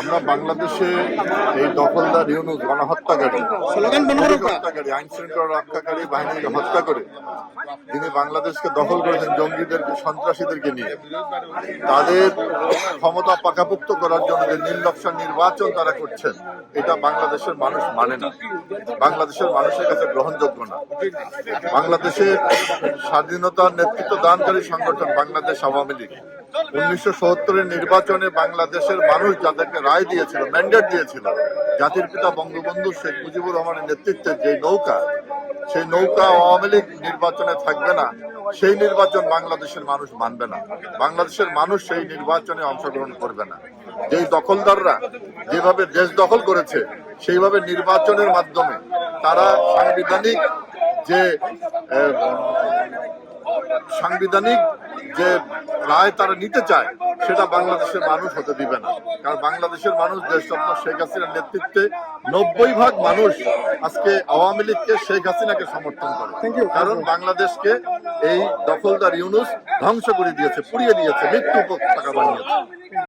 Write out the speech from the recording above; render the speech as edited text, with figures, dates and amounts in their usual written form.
আমরা বাংলাদেশে এই দখলদার ইউনূস গণহত্যাকারী আইন শৃঙ্খলা রক্ষাকারী বাহিনীকে হত্যা করে তিনি বাংলাদেশকে দখল করেছেন জঙ্গিদেরকে, সন্ত্রাসীদেরকে নিয়ে তাদের ক্ষমতা পাকাপোক্ত করার জন্য যে নির্লক্ষণ নির্বাচন তারা করছেন, এটা বাংলাদেশের মানুষ মানে না, বাংলাদেশের মানুষের কাছে গ্রহণযোগ্য না। বাংলাদেশের স্বাধীনতার নেতৃত্ব দানকারী সংগঠন বাংলাদেশ আওয়ামী লীগ 1970-এর নির্বাচনে বাংলাদেশের মানুষ যাদেরকে রায় দিয়েছিল, ম্যান্ডেট দিয়েছিল, জাতির পিতা বঙ্গবন্ধু শেখ মুজিবুর রহমানের নেতৃত্বে যে নৌকা, সেই নৌকা আওয়ামী লীগ নির্বাচনে থাকবে না, সেই নির্বাচন বাংলাদেশের মানুষ মানবে না, বাংলাদেশের মানুষ সেই নির্বাচনে অংশগ্রহণ করবে না। যেই দখলদাররা যেভাবে দেশ দখল করেছে, সেইভাবে নির্বাচনের মাধ্যমে তারা সাংবিধানিক যে রায় তারা নিতে চায়, সেটা বাংলাদেশের মানুষ হতে দিবে না। কারণ বাংলাদেশের মানুষ দেশরত্ন শেখ হাসিনার নেতৃত্বে 90% মানুষ আজকে আওয়ামী লীগকে, শেখ হাসিনাকে সমর্থন করে। কারণ বাংলাদেশকে এই দখলদার ইউনূস ধ্বংস করে দিয়েছে, পুড়িয়ে দিয়েছে, মৃত্যু উপত্যকা বানিয়েছে।